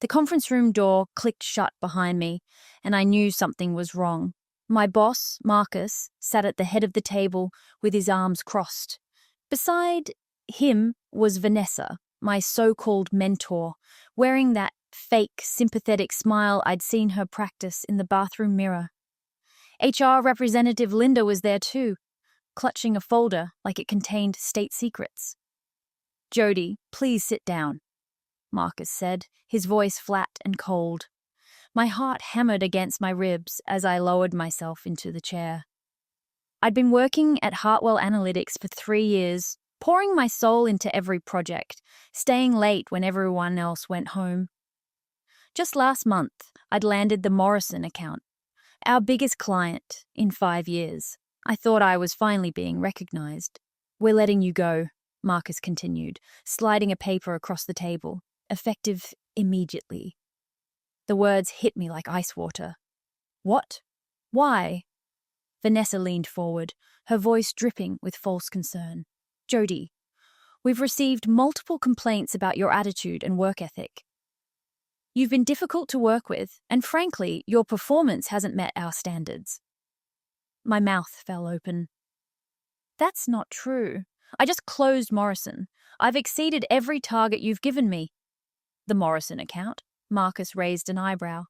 The conference room door clicked shut behind me, and I knew something was wrong. My boss, Marcus, sat at the head of the table with his arms crossed. Beside him was Vanessa, my so-called mentor, wearing that fake, sympathetic smile I'd seen her practice in the bathroom mirror. HR representative Linda was there too, clutching a folder like it contained state secrets. "Jody, please sit down," Marcus said, his voice flat and cold. My heart hammered against my ribs as I lowered myself into the chair. I'd been working at Hartwell Analytics for 3 years, pouring my soul into every project, staying late when everyone else went home. Just last month, I'd landed the Morrison account, our biggest client in 5 years. I thought I was finally being recognized. "We're letting you go," Marcus continued, sliding a paper across the table, effective immediately. The words hit me like ice water. "What? Why?" Vanessa leaned forward, her voice dripping with false concern. "Jody, we've received multiple complaints about your attitude and work ethic. You've been difficult to work with, and frankly, your performance hasn't met our standards." My mouth fell open. "That's not true. I just closed Morrison. I've exceeded every target you've given me." "The Morrison account?" Marcus raised an eyebrow.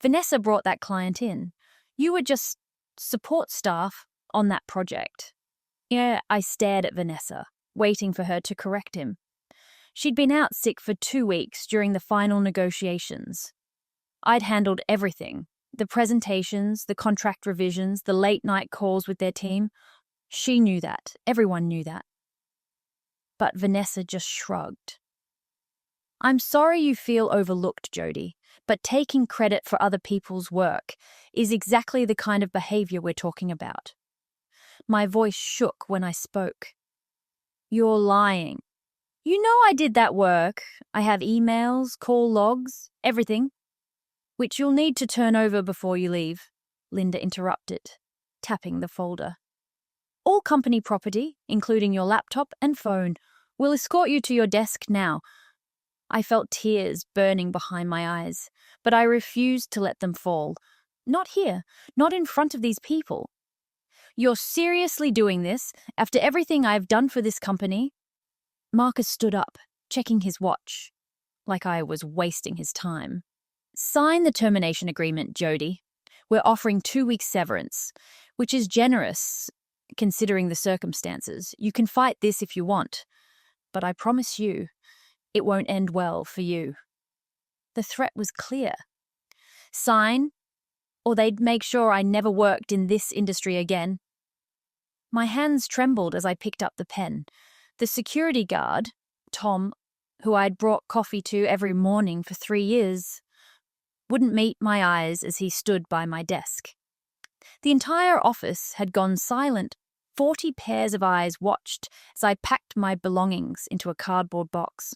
"Vanessa brought that client in. You were just support staff on that project." Yeah, I stared at Vanessa, waiting for her to correct him. She'd been out sick for 2 weeks during the final negotiations. I'd handled everything: the presentations, the contract revisions, the late-night calls with their team. She knew that. Everyone knew that. But Vanessa just shrugged. "I'm sorry you feel overlooked, Jody, but taking credit for other people's work is exactly the kind of behavior we're talking about." My voice shook when I spoke. "You're lying. You know I did that work. I have emails, call logs, everything." "Which you'll need to turn over before you leave," Linda interrupted, tapping the folder. "All company property, including your laptop and phone. We'll escort you to your desk now." I felt tears burning behind my eyes, but I refused to let them fall. "Not here, not in front of these people." "You're seriously doing this after everything I've done for this company?" Marcus stood up, checking his watch, like I was wasting his time. "Sign the termination agreement, Jody. We're offering 2 weeks severance, which is generous considering the circumstances. You can fight this if you want, but I promise you, it won't end well for you." The threat was clear. Sign, or they'd make sure I never worked in this industry again. My hands trembled as I picked up the pen. The security guard, Tom, who I'd brought coffee to every morning for 3 years, wouldn't meet my eyes as he stood by my desk. The entire office had gone silent. 40 pairs of eyes watched as I packed my belongings into a cardboard box.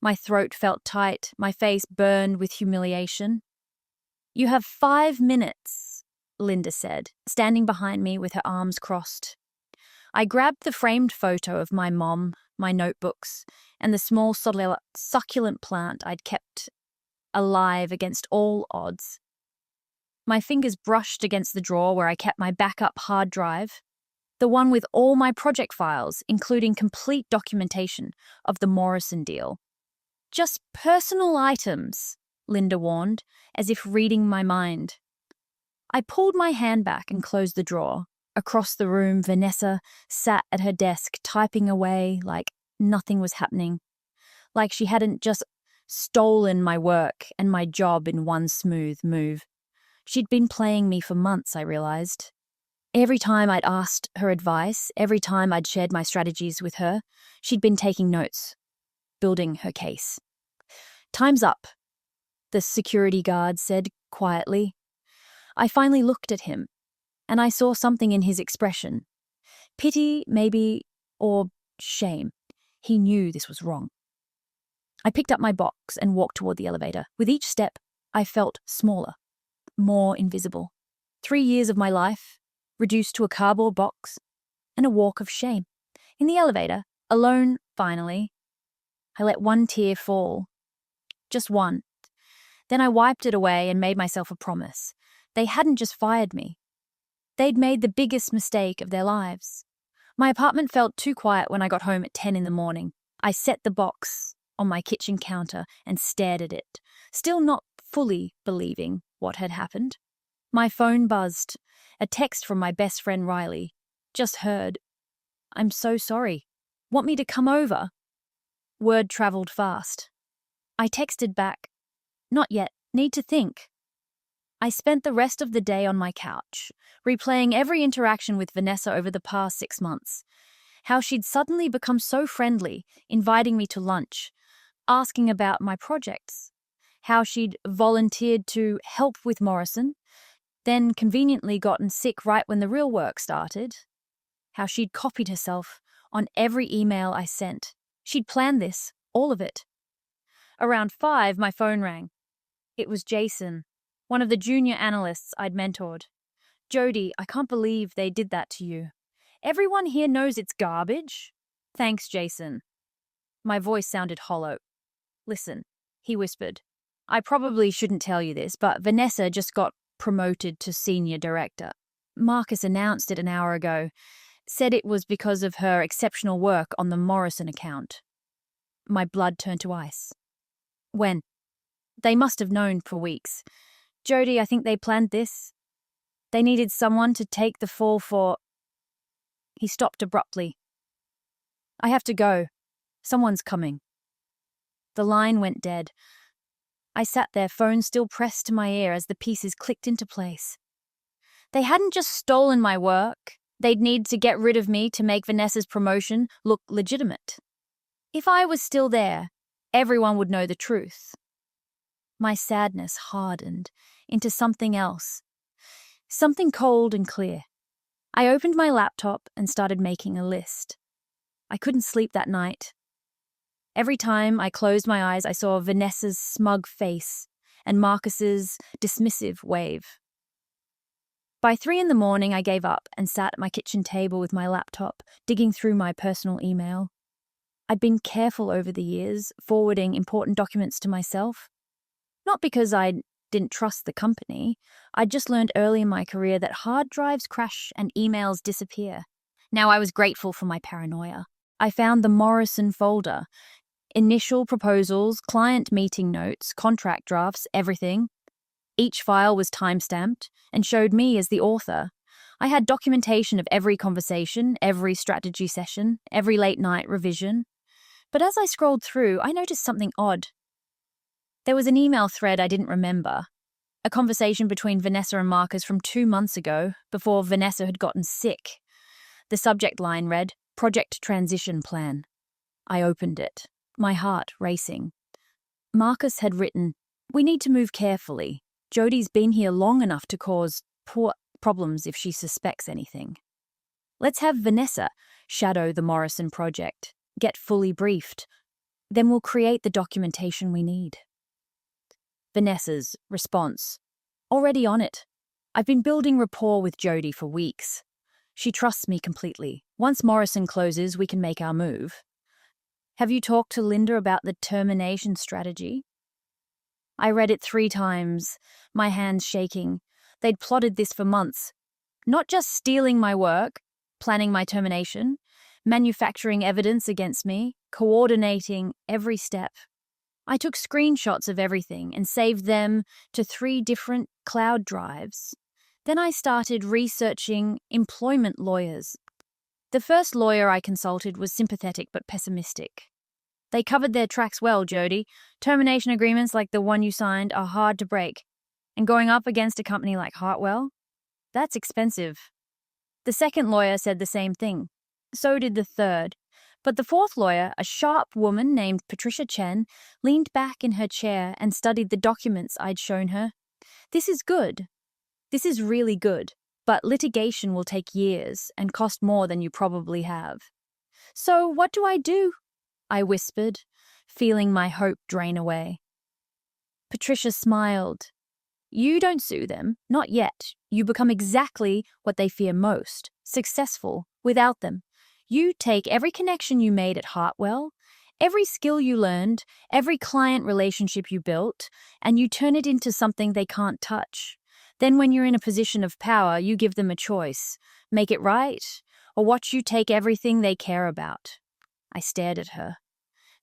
My throat felt tight, my face burned with humiliation. "You have 5 minutes, Linda said, standing behind me with her arms crossed. I grabbed the framed photo of my mom, my notebooks, and the small succulent plant I'd kept alive against all odds. My fingers brushed against the drawer where I kept my backup hard drive, the one with all my project files, including complete documentation of the Morrison deal. "Just personal items," Linda warned, as if reading my mind. I pulled my hand back and closed the drawer. Across the room, Vanessa sat at her desk typing away like nothing was happening, like she hadn't just stolen my work and my job in one smooth move. She'd been playing me for months, I realized. Every time I'd asked her advice, every time I'd shared my strategies with her, she'd been taking notes, building her case. "Time's up," the security guard said quietly. I finally looked at him, and I saw something in his expression. Pity, maybe, or shame. He knew this was wrong. I picked up my box and walked toward the elevator. With each step, I felt smaller, more invisible. 3 years of my life, reduced to a cardboard box, and a walk of shame. In the elevator, alone finally, I let one tear fall. Just one. Then I wiped it away and made myself a promise. They hadn't just fired me. They'd made the biggest mistake of their lives. My apartment felt too quiet when I got home at 10 in the morning. I set the box on my kitchen counter and stared at it, still not fully believing what had happened. My phone buzzed. A text from my best friend Riley. Just heard. "I'm so sorry. Want me to come over?" Word travelled fast. I texted back. "Not yet. Need to think." I spent the rest of the day on my couch, replaying every interaction with Vanessa over the past 6 months. How she'd suddenly become so friendly, inviting me to lunch, asking about my projects. How she'd volunteered to help with Morrison, then conveniently gotten sick right when the real work started. How she'd copied herself on every email I sent. She'd planned this, all of it. Around 5, my phone rang. It was Jason, one of the junior analysts I'd mentored. "Jody, I can't believe they did that to you. Everyone here knows it's garbage." "Thanks, Jason." My voice sounded hollow. "Listen," he whispered. "I probably shouldn't tell you this, but Vanessa just got promoted to senior director. Marcus announced it an hour ago. Said it was because of her exceptional work on the Morrison account." My blood turned to ice. "When?" "They must have known for weeks. Jody, I think they planned this. They needed someone to take the fall for..." He stopped abruptly. "I have to go. Someone's coming." The line went dead. I sat there, phone still pressed to my ear as the pieces clicked into place. They hadn't just stolen my work. They'd need to get rid of me to make Vanessa's promotion look legitimate. If I was still there, everyone would know the truth. My sadness hardened into something else, something cold and clear. I opened my laptop and started making a list. I couldn't sleep that night. Every time I closed my eyes, I saw Vanessa's smug face and Marcus's dismissive wave. By 3 in the morning, I gave up and sat at my kitchen table with my laptop, digging through my personal email. I'd been careful over the years, forwarding important documents to myself. Not because I didn't trust the company. I'd just learned early in my career that hard drives crash and emails disappear. Now I was grateful for my paranoia. I found the Morrison folder. Initial proposals, client meeting notes, contract drafts, everything. Each file was time-stamped and showed me as the author. I had documentation of every conversation, every strategy session, every late-night revision. But as I scrolled through, I noticed something odd. There was an email thread I didn't remember. A conversation between Vanessa and Marcus from 2 months ago, before Vanessa had gotten sick. The subject line read, "Project Transition Plan." I opened it, my heart racing. Marcus had written, "We need to move carefully. Jody's been here long enough to cause poor problems if she suspects anything. Let's have Vanessa shadow the Morrison project, get fully briefed. Then we'll create the documentation we need." Vanessa's response, "Already on it. I've been building rapport with Jody for weeks. She trusts me completely. Once Morrison closes, we can make our move. Have you talked to Linda about the termination strategy?" I read it 3 times, my hands shaking. They'd plotted this for months. Not just stealing my work, planning my termination, manufacturing evidence against me, coordinating every step. I took screenshots of everything and saved them to 3 different cloud drives. Then I started researching employment lawyers. The first lawyer I consulted was sympathetic but pessimistic. "They covered their tracks well, Jody. Termination agreements like the one you signed are hard to break. And going up against a company like Hartwell? That's expensive." The second lawyer said the same thing. So did the third. But the fourth lawyer, a sharp woman named Patricia Chen, leaned back in her chair and studied the documents I'd shown her. "This is good. This is really good. But litigation will take years and cost more than you probably have. So what do I do?" I whispered, feeling my hope drain away. Patricia smiled. "You don't sue them, not yet. You become exactly what they fear most, successful without them. You take every connection you made at Hartwell Every skill you learned, every client relationship you built, and you turn it into something they can't touch. Then when you're in a position of power, you give them a choice. Make it right, or watch you take everything they care about. I stared at her.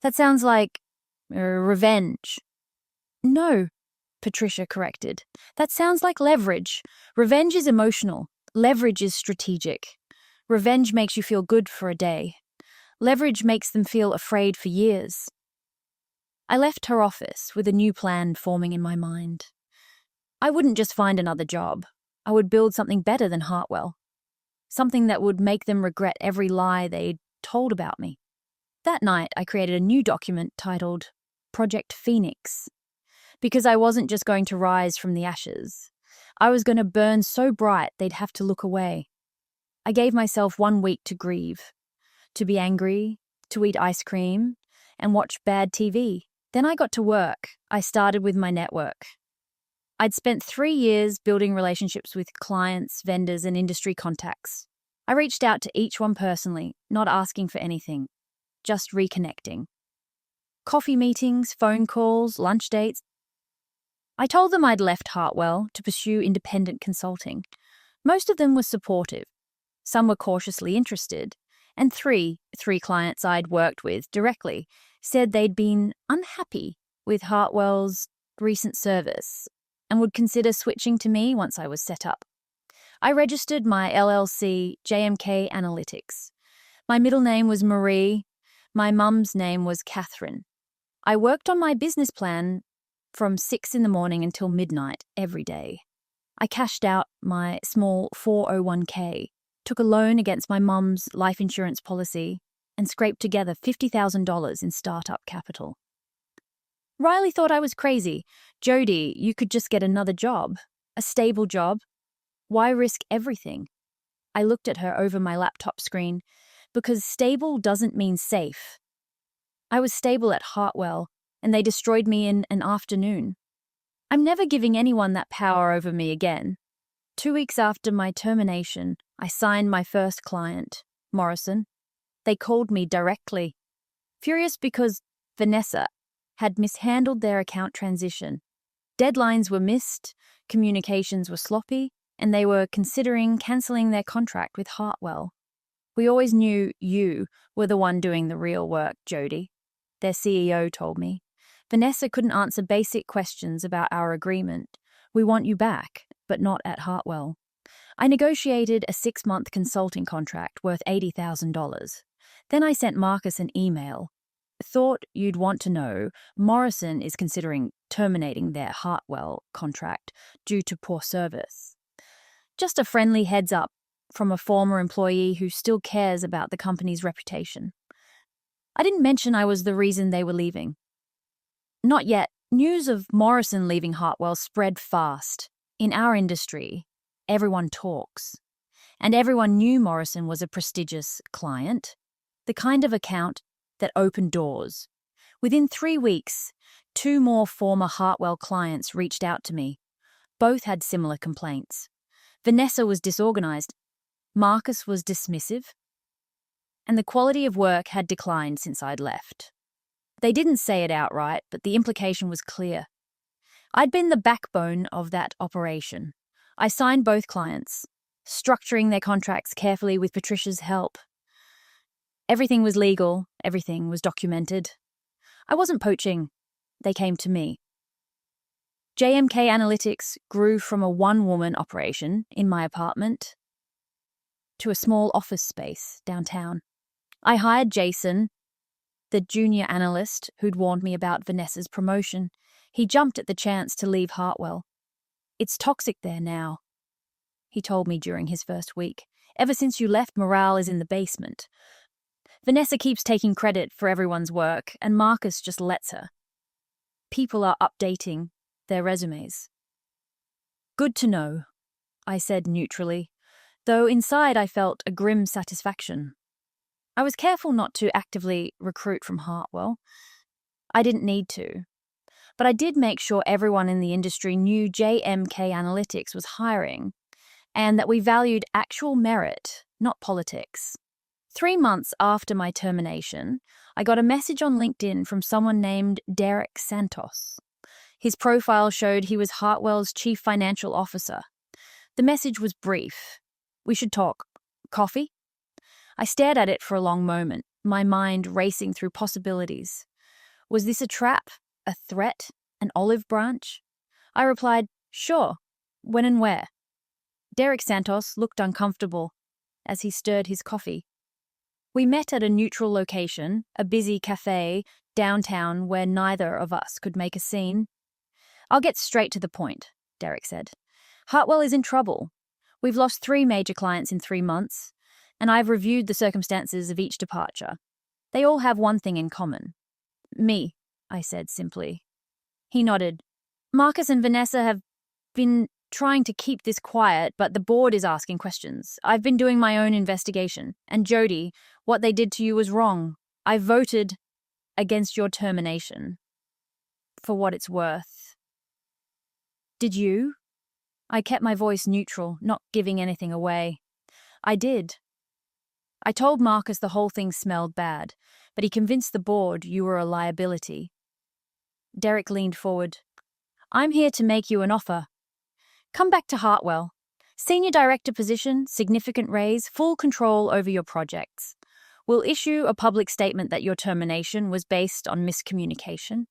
That sounds like revenge. No, Patricia corrected. That sounds like leverage. Revenge is emotional. Leverage is strategic. Revenge makes you feel good for a day. Leverage makes them feel afraid for years. I left her office with a new plan forming in my mind. I wouldn't just find another job. I would build something better than Hartwell. Something that would make them regret every lie they'd told about me. That night, I created a new document titled Project Phoenix. Because I wasn't just going to rise from the ashes. I was going to burn so bright they'd have to look away. I gave myself 1 week to grieve, to be angry, to eat ice cream, and watch bad TV. Then I got to work. I started with my network. I'd spent 3 years building relationships with clients, vendors, and industry contacts. I reached out to each one personally, not asking for anything, just reconnecting. Coffee meetings, phone calls, lunch dates. I told them I'd left Hartwell to pursue independent consulting. Most of them were supportive. Some were cautiously interested. And three clients I'd worked with directly said they'd been unhappy with Hartwell's recent service and would consider switching to me once I was set up. I registered my LLC, JMK Analytics. My middle name was Marie. My mum's name was Catherine. I worked on my business plan from 6 in the morning until midnight every day. I cashed out my small 401k, took a loan against my mum's life insurance policy, and scraped together $50,000 in startup capital. Riley thought I was crazy. Jody, you could just get another job, a stable job. Why risk everything? I looked at her over my laptop screen because stable doesn't mean safe. I was stable at Hartwell, and they destroyed me in an afternoon. I'm never giving anyone that power over me again. 2 weeks after my termination, I signed my first client, Morrison. They called me directly, furious because Vanessa had mishandled their account transition. Deadlines were missed, communications were sloppy, and they were considering cancelling their contract with Hartwell. We always knew you were the one doing the real work, Jody, their CEO told me. Vanessa couldn't answer basic questions about our agreement. We want you back, but not at Hartwell. I negotiated a 6-month consulting contract worth $80,000. Then I sent Marcus an email. Thought you'd want to know, Morrison is considering terminating their Hartwell contract due to poor service. Just a friendly heads up from a former employee who still cares about the company's reputation. I didn't mention I was the reason they were leaving. Not yet. News of Morrison leaving Hartwell spread fast. In our industry, everyone talks. And everyone knew Morrison was a prestigious client, the kind of account that opened doors. Within 3 weeks, 2 more former Hartwell clients reached out to me. Both had similar complaints. Vanessa was disorganized. Marcus was dismissive. And the quality of work had declined since I'd left. They didn't say it outright, but the implication was clear. I'd been the backbone of that operation. I signed both clients, structuring their contracts carefully with Patricia's help. Everything was legal, everything was documented. I wasn't poaching. They came to me. JMK Analytics grew from a 1-woman operation in my apartment to a small office space downtown. I hired Jason, the junior analyst who'd warned me about Vanessa's promotion. He jumped at the chance to leave Hartwell. It's toxic there now, he told me during his first week. Ever since you left, morale is in the basement. Vanessa keeps taking credit for everyone's work, and Marcus just lets her. People are updating their resumes. Good to know, I said neutrally, though inside I felt a grim satisfaction. I was careful not to actively recruit from Hartwell. I didn't need to. But I did make sure everyone in the industry knew JMK Analytics was hiring and that we valued actual merit, not politics. 3 months after my termination, I got a message on LinkedIn from someone named Derek Santos. His profile showed he was Hartwell's chief financial officer. The message was brief. We should talk. Coffee? I stared at it for a long moment, my mind racing through possibilities. Was this a trap? A threat? An olive branch? I replied, sure. When and where? Derek Santos looked uncomfortable as he stirred his coffee. We met at a neutral location, a busy cafe downtown where neither of us could make a scene. I'll get straight to the point, Derek said. Hartwell is in trouble. We've lost 3 major clients in 3 months, and I've reviewed the circumstances of each departure. They all have one thing in common. Me, I said simply. He nodded. Marcus and Vanessa have been trying to keep this quiet, but the board is asking questions. I've been doing my own investigation. And Jody, what they did to you was wrong. I voted against your termination. For what it's worth. Did you? I kept my voice neutral, not giving anything away. I did. I told Marcus the whole thing smelled bad, but he convinced the board you were a liability. Derek leaned forward. I'm here to make you an offer. Come back to Hartwell. Senior director position, significant raise, full control over your projects. We'll issue a public statement that your termination was based on miscommunication.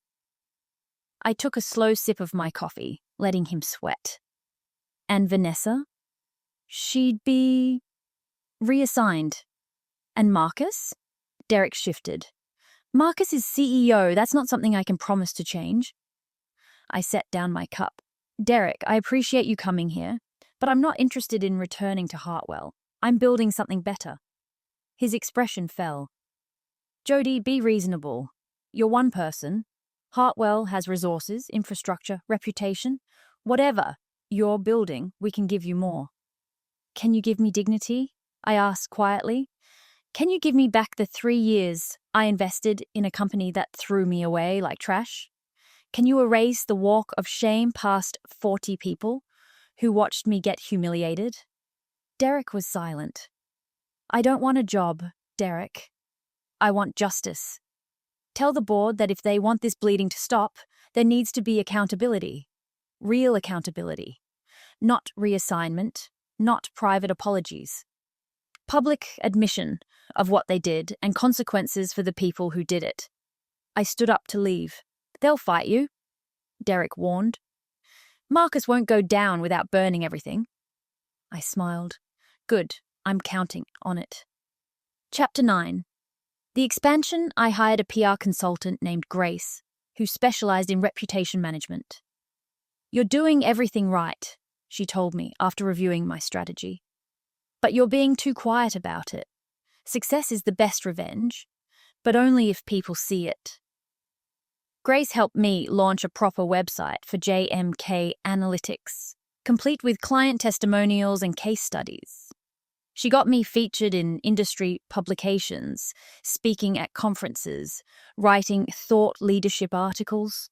I took a slow sip of my coffee, letting him sweat. And Vanessa? She'd be reassigned. And Marcus? Derek shifted. Marcus is CEO. That's not something I can promise to change. I set down my cup. Derek, I appreciate you coming here, but I'm not interested in returning to Hartwell. I'm building something better. His expression fell. Jody, be reasonable. You're one person. Hartwell has resources, infrastructure, reputation. Whatever you're building, we can give you more. Can you give me dignity? I asked quietly. Can you give me back the 3 years I invested in a company that threw me away like trash? Can you erase the walk of shame past 40 people who watched me get humiliated? Derek was silent. I don't want a job, Derek. I want justice. Tell the board that if they want this bleeding to stop, there needs to be accountability. Real accountability. Not reassignment, not private apologies. Public admission of what they did and consequences for the people who did it. I stood up to leave. They'll fight you, Derek warned. Marcus won't go down without burning everything. I smiled. Good, I'm counting on it. Chapter 9. The expansion, I hired a PR consultant named Grace, who specialized in reputation management. You're doing everything right, she told me after reviewing my strategy. But you're being too quiet about it. Success is the best revenge, but only if people see it. Grace helped me launch a proper website for JMK Analytics, complete with client testimonials and case studies. She got me featured in industry publications, speaking at conferences, writing thought leadership articles.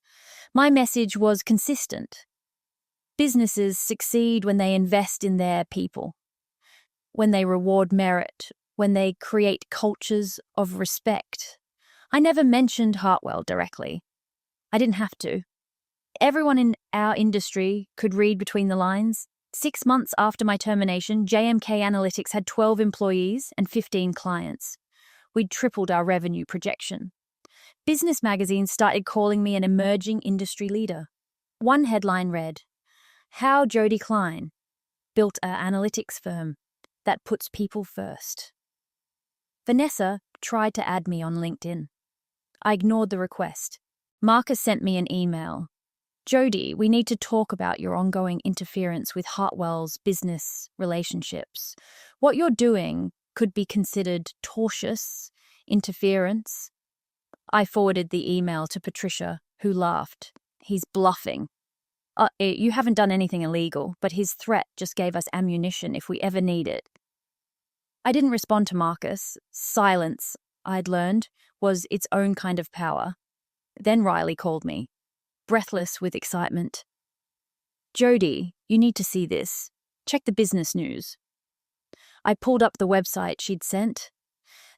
My message was consistent. Businesses succeed when they invest in their people, when they reward merit, when they create cultures of respect. I never mentioned Hartwell directly. I didn't have to. Everyone in our industry could read between the lines. 6 months after my termination, JMK Analytics had 12 employees and 15 clients. We'd tripled our revenue projection. Business magazines started calling me an emerging industry leader. One headline read, How Jody Klein built an analytics firm that puts people first. Vanessa tried to add me on LinkedIn. I ignored the request. Marcus sent me an email. Jody, we need to talk about your ongoing interference with Hartwell's business relationships. What you're doing could be considered tortious interference. I forwarded the email to Patricia, who laughed. He's bluffing. You haven't done anything illegal, but his threat just gave us ammunition if we ever need it. I didn't respond to Marcus. Silence, I'd learned, was its own kind of power. Then Riley called me, breathless with excitement. Jody, you need to see this. Check the business news. I pulled up the website she'd sent.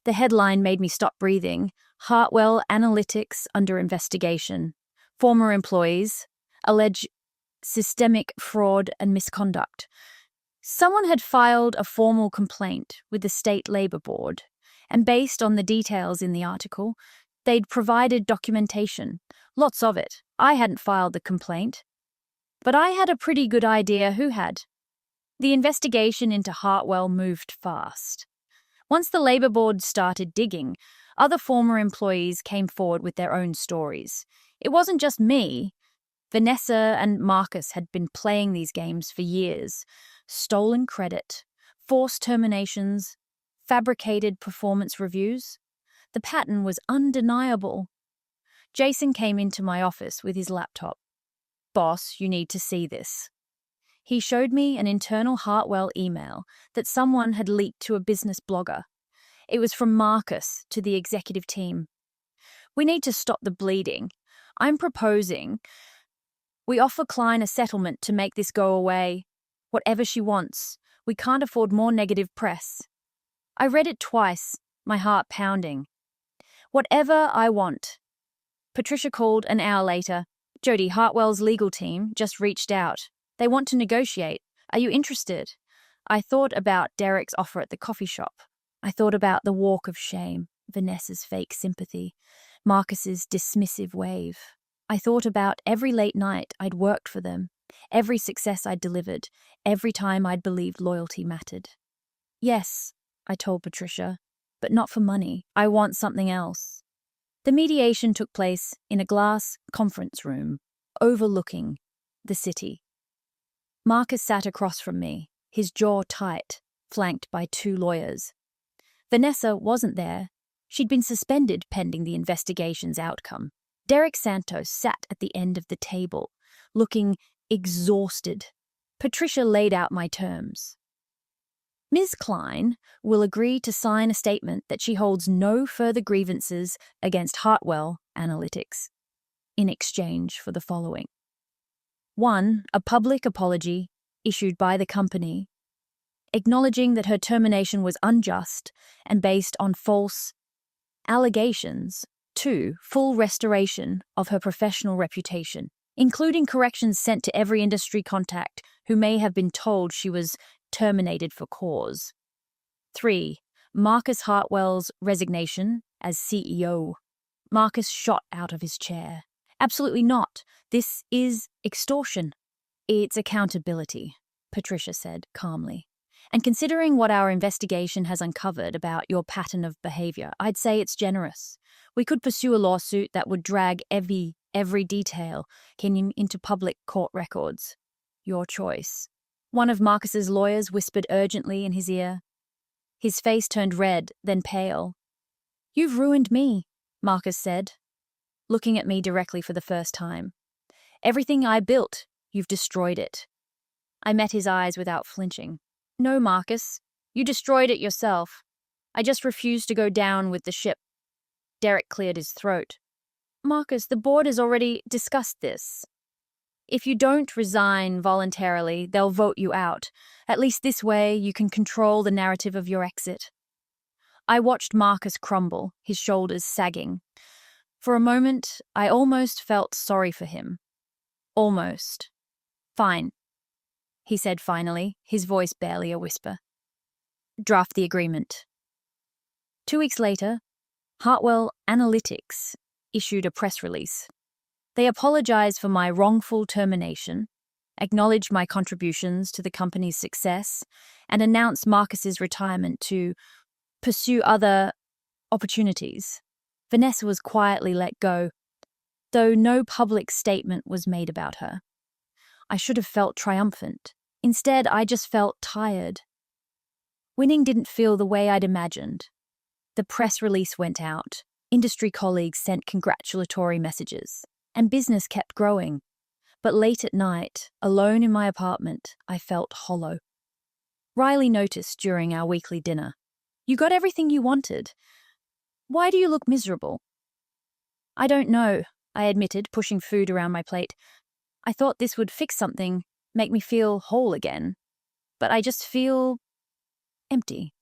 The headline made me stop breathing. Hartwell Analytics under investigation. Former employees allege systemic fraud and misconduct. Someone had filed a formal complaint with the State Labor Board, and based on the details in the article, they'd provided documentation, lots of it. I hadn't filed the complaint, but I had a pretty good idea who had. The investigation into Hartwell moved fast. Once the Labor Board started digging, other former employees came forward with their own stories. It wasn't just me. Vanessa and Marcus had been playing these games for years. Stolen credit, forced terminations, fabricated performance reviews. The pattern was undeniable. Jason came into my office with his laptop. "Boss, you need to see this." He showed me an internal Hartwell email that someone had leaked to a business blogger. It was from Marcus to the executive team. "We need to stop the bleeding. I'm proposing we offer Klein a settlement to make this go away. Whatever she wants. We can't afford more negative press." I read it twice, my heart pounding. "Whatever I want." Patricia called an hour later. "Jody, Hartwell's legal team just reached out. They want to negotiate. Are you interested?" I thought about Derek's offer at the coffee shop. I thought about the walk of shame, Vanessa's fake sympathy, Marcus's dismissive wave. I thought about every late night I'd worked for them, every success I'd delivered, every time I'd believed loyalty mattered. "Yes," I told Patricia, "but not for money. I want something else." The mediation took place in a glass conference room, overlooking the city. Marcus sat across from me, his jaw tight, flanked by 2 lawyers. Vanessa wasn't there. She'd been suspended pending the investigation's outcome. Derek Santos sat at the end of the table, looking exhausted. Patricia laid out my terms. "Ms. Klein will agree to sign a statement that she holds no further grievances against Hartwell Analytics in exchange for the following. 1. A public apology issued by the company, acknowledging that her termination was unjust and based on false allegations. 2. Full restoration of her professional reputation, including corrections sent to every industry contact who may have been told she was terminated for cause. 3. Marcus Hartwell's resignation as CEO. Marcus shot out of his chair. "Absolutely not. This is extortion." "It's accountability," Patricia said calmly. "And considering what our investigation has uncovered about your pattern of behavior, I'd say it's generous. We could pursue a lawsuit that would drag every detail into public court records. Your choice." One of Marcus's lawyers whispered urgently in his ear. His face turned red, then pale. "You've ruined me," Marcus said, looking at me directly for the first time. "Everything I built, you've destroyed it." I met his eyes without flinching. "No, Marcus, you destroyed it yourself. I just refuse to go down with the ship." Derek cleared his throat. "Marcus, the board has already discussed this. If you don't resign voluntarily, they'll vote you out. At least this way, you can control the narrative of your exit." I watched Marcus crumble, his shoulders sagging. For a moment, I almost felt sorry for him. Almost. "Fine," he said finally, his voice barely a whisper. "Draft the agreement." 2 weeks later, Hartwell Analytics issued a press release. They apologized for my wrongful termination, acknowledged my contributions to the company's success, and announced Marcus's retirement to pursue other opportunities. Vanessa was quietly let go, though no public statement was made about her. I should have felt triumphant. Instead, I just felt tired. Winning didn't feel the way I'd imagined. The press release went out, industry colleagues sent congratulatory messages, and business kept growing. But late at night, alone in my apartment, I felt hollow. Riley noticed during our weekly dinner. "You got everything you wanted. Why do you look miserable?" "I don't know," I admitted, pushing food around my plate. "I thought this would fix something, make me feel whole again. But I just feel empty."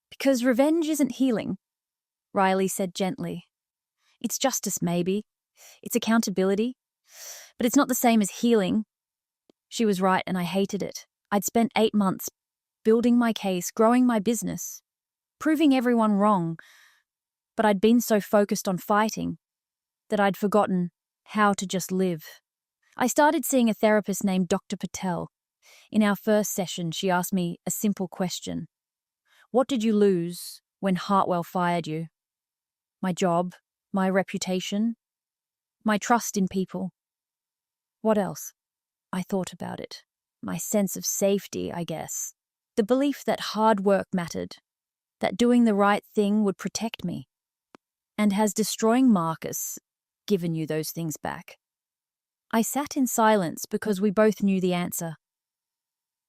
Because revenge isn't healing, Riley said gently. It's justice, maybe. It's accountability. But it's not the same as healing. She was right, and I hated it. I'd spent 8 months building my case, growing my business, proving everyone wrong. But I'd been so focused on fighting that I'd forgotten how to just live. I started seeing a therapist named Dr. Patel. In our first session, she asked me a simple question. What did you lose when Hartwell fired you? My job, my reputation, my trust in people. What else? I thought about it. My sense of safety, I guess. The belief that hard work mattered, that doing the right thing would protect me. And has destroying Marcus given you those things back? I sat in silence because we both knew the answer.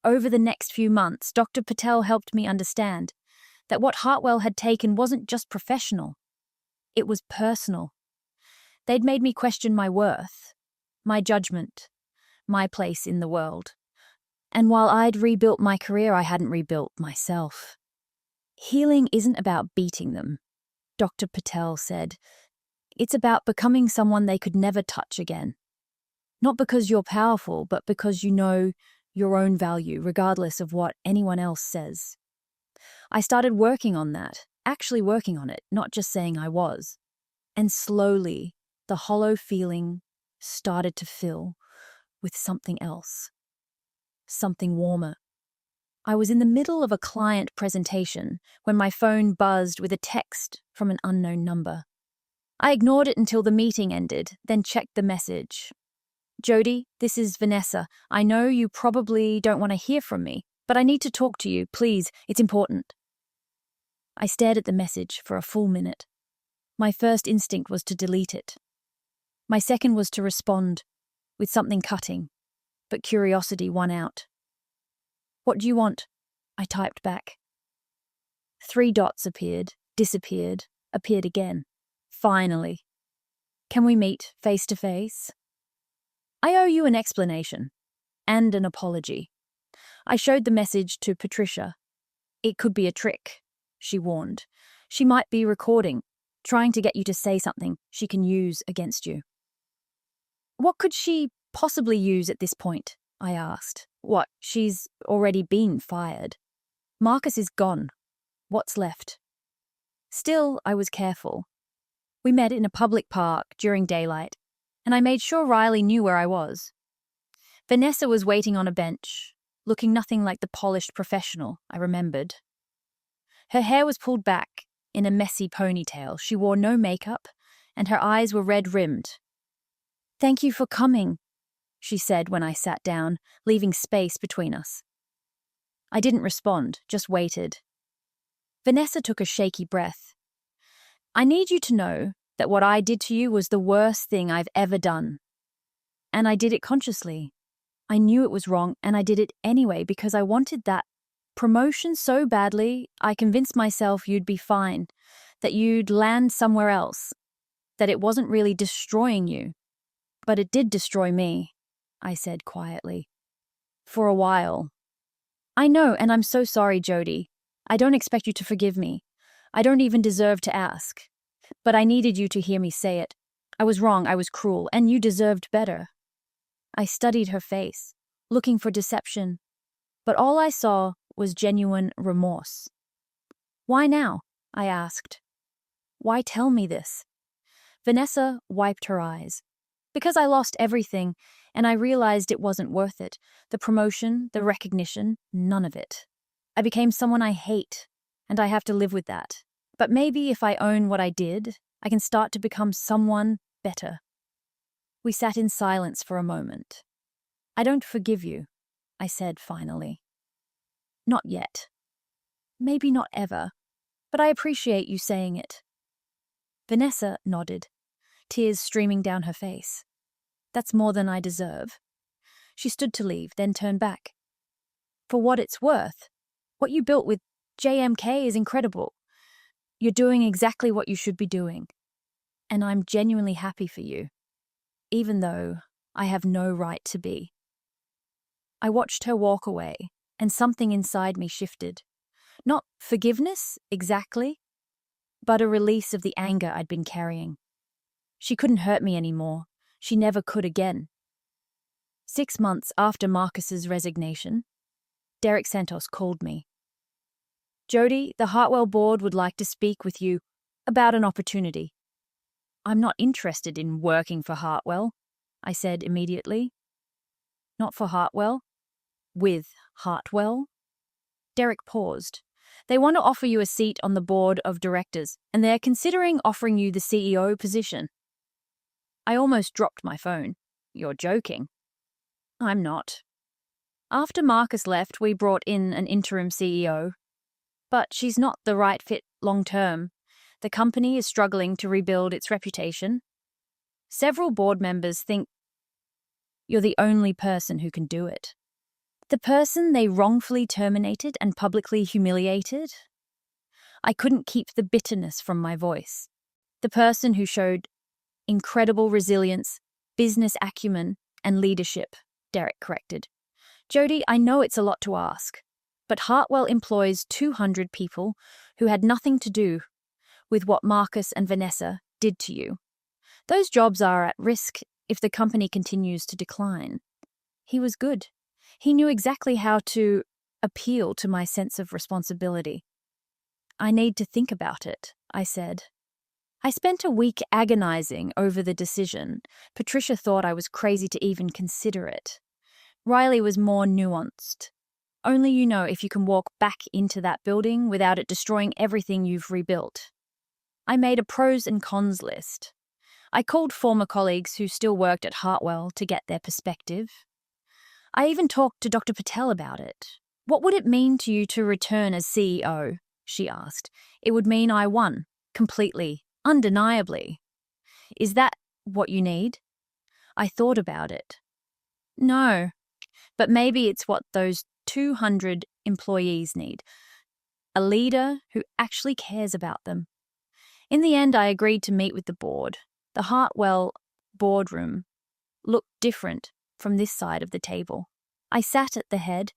Over the next few months, Dr. Patel helped me understand that what Hartwell had taken wasn't just professional. It was personal. They'd made me question my worth, my judgment, my place in the world. And while I'd rebuilt my career, I hadn't rebuilt myself. Healing isn't about beating them, Dr. Patel said. It's about becoming someone they could never touch again. Not because you're powerful, but because you know your own value, regardless of what anyone else says. I started working on that, actually working on it, not just saying I was. And slowly, the hollow feeling started to fill with something else. Something warmer. I was in the middle of a client presentation when my phone buzzed with a text from an unknown number. I ignored it until the meeting ended, then checked the message. Jody, this is Vanessa. I know you probably don't want to hear from me, but I need to talk to you, please. It's important. I stared at the message for a full minute. My first instinct was to delete it. My second was to respond with something cutting, but curiosity won out. What do you want? I typed back. 3 dots appeared, disappeared, appeared again. Finally. Can we meet face to face? I owe you an explanation and an apology. I showed the message to Patricia. It could be a trick, she warned. She might be recording, trying to get you to say something she can use against you. What could she possibly use at this point? I asked. What, she's already been fired. Marcus is gone. What's left? Still, I was careful. We met in a public park during daylight, and I made sure Riley knew where I was. Vanessa was waiting on a bench, looking nothing like the polished professional I remembered. Her hair was pulled back in a messy ponytail. She wore no makeup, and her eyes were red-rimmed. Thank you for coming, she said when I sat down, leaving space between us. I didn't respond, just waited. Vanessa took a shaky breath. I need you to know that what I did to you was the worst thing I've ever done. And I did it consciously. I knew it was wrong, and I did it anyway because I wanted that promotion so badly. I convinced myself you'd be fine, that you'd land somewhere else, that it wasn't really destroying you. But it did destroy me, I said quietly. For a while. I know, and I'm so sorry, Jody. I don't expect you to forgive me. I don't even deserve to ask. But I needed you to hear me say it. I was wrong, I was cruel, and you deserved better. I studied her face, looking for deception, but all I saw was genuine remorse. Why now? I asked. Why tell me this? Vanessa wiped her eyes. Because I lost everything, and I realized it wasn't worth it. The promotion, the recognition, none of it. I became someone I hate, and I have to live with that. But maybe if I own what I did, I can start to become someone better. We sat in silence for a moment. I don't forgive you, I said finally. Not yet. Maybe not ever, but I appreciate you saying it. Vanessa nodded, tears streaming down her face. That's more than I deserve. She stood to leave, then turned back. For what it's worth, what you built with JMK is incredible. You're doing exactly what you should be doing. And I'm genuinely happy for you, even though I have no right to be. I watched her walk away, and something inside me shifted. Not forgiveness, exactly, but a release of the anger I'd been carrying. She couldn't hurt me anymore. She never could again. 6 months after Marcus's resignation, Derek Santos called me. "Jody, the Hartwell board would like to speak with you about an opportunity." "I'm not interested in working for Hartwell," I said immediately. "Not for Hartwell? With Hartwell?" Derek paused. "They want to offer you a seat on the board of directors, and they're considering offering you the CEO position." I almost dropped my phone. "You're joking." "I'm not." After Marcus left, we brought in an interim CEO. But she's not the right fit long term. The company is struggling to rebuild its reputation. Several board members think you're the only person who can do it. The person they wrongfully terminated and publicly humiliated? I couldn't keep the bitterness from my voice. The person who showed incredible resilience, business acumen, and leadership, Derek corrected. "Jody, I know it's a lot to ask, but Hartwell employs 200 people who had nothing to do with what Marcus and Vanessa did to you. Those jobs are at risk if the company continues to decline." He was good. He knew exactly how to appeal to my sense of responsibility. "I need to think about it," I said. I spent a week agonizing over the decision. Patricia thought I was crazy to even consider it. Riley was more nuanced. "Only you know if you can walk back into that building without it destroying everything you've rebuilt." I made a pros and cons list. I called former colleagues who still worked at Hartwell to get their perspective. I even talked to Dr. Patel about it. "What would it mean to you to return as CEO?" she asked. "It would mean I won, completely, undeniably." "Is that what you need?" I thought about it. "No, but maybe it's what those 200 employees need. A leader who actually cares about them." In the end, I agreed to meet with the board. The Hartwell boardroom looked different from this side of the table. I sat at the head,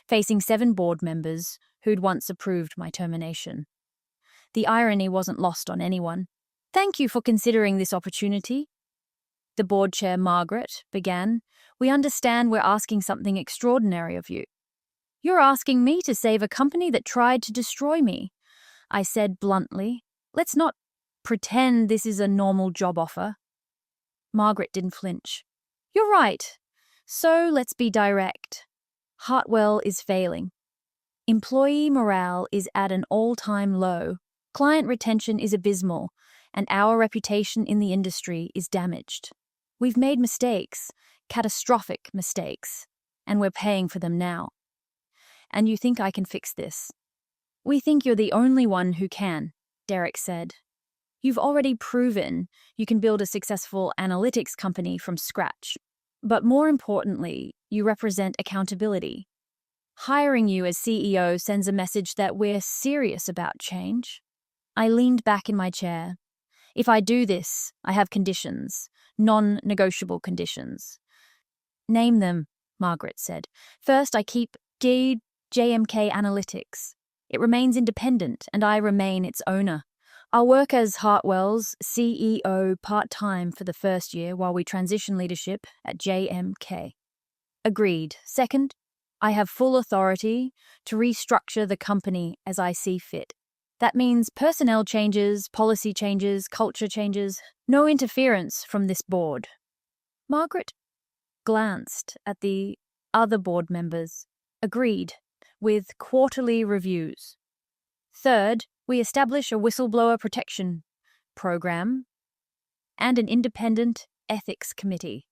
facing 7 board members who'd once approved my termination. The irony wasn't lost on anyone. "Thank you for considering this opportunity," the board chair, Margaret, began. "We understand we're asking something extraordinary of you." "You're asking me to save a company that tried to destroy me," I said bluntly. "Let's not pretend this is a normal job offer." Margaret didn't flinch. "You're right. So let's be direct. Hartwell is failing. Employee morale is at an all-time low. Client retention is abysmal, and our reputation in the industry is damaged. We've made mistakes, catastrophic mistakes, and we're paying for them now. And you think I can fix this?" "We think you're the only one who can," Derek said. "You've already proven you can build a successful analytics company from scratch. But more importantly, you represent accountability. Hiring you as CEO sends a message that we're serious about change." I leaned back in my chair. "If I do this, I have conditions, non-negotiable conditions." "Name them," Margaret said. "First, I keep JMK Analytics. It remains independent, and I remain its owner. I'll work as Hartwell's CEO part-time for the first year while we transition leadership at JMK." "Agreed. Second, I have full authority to restructure the company as I see fit. That means personnel changes, policy changes, culture changes. No interference from this board." Margaret glanced at the other board members. "Agreed, with quarterly reviews. Third, we establish a whistleblower protection program and an independent ethics committee.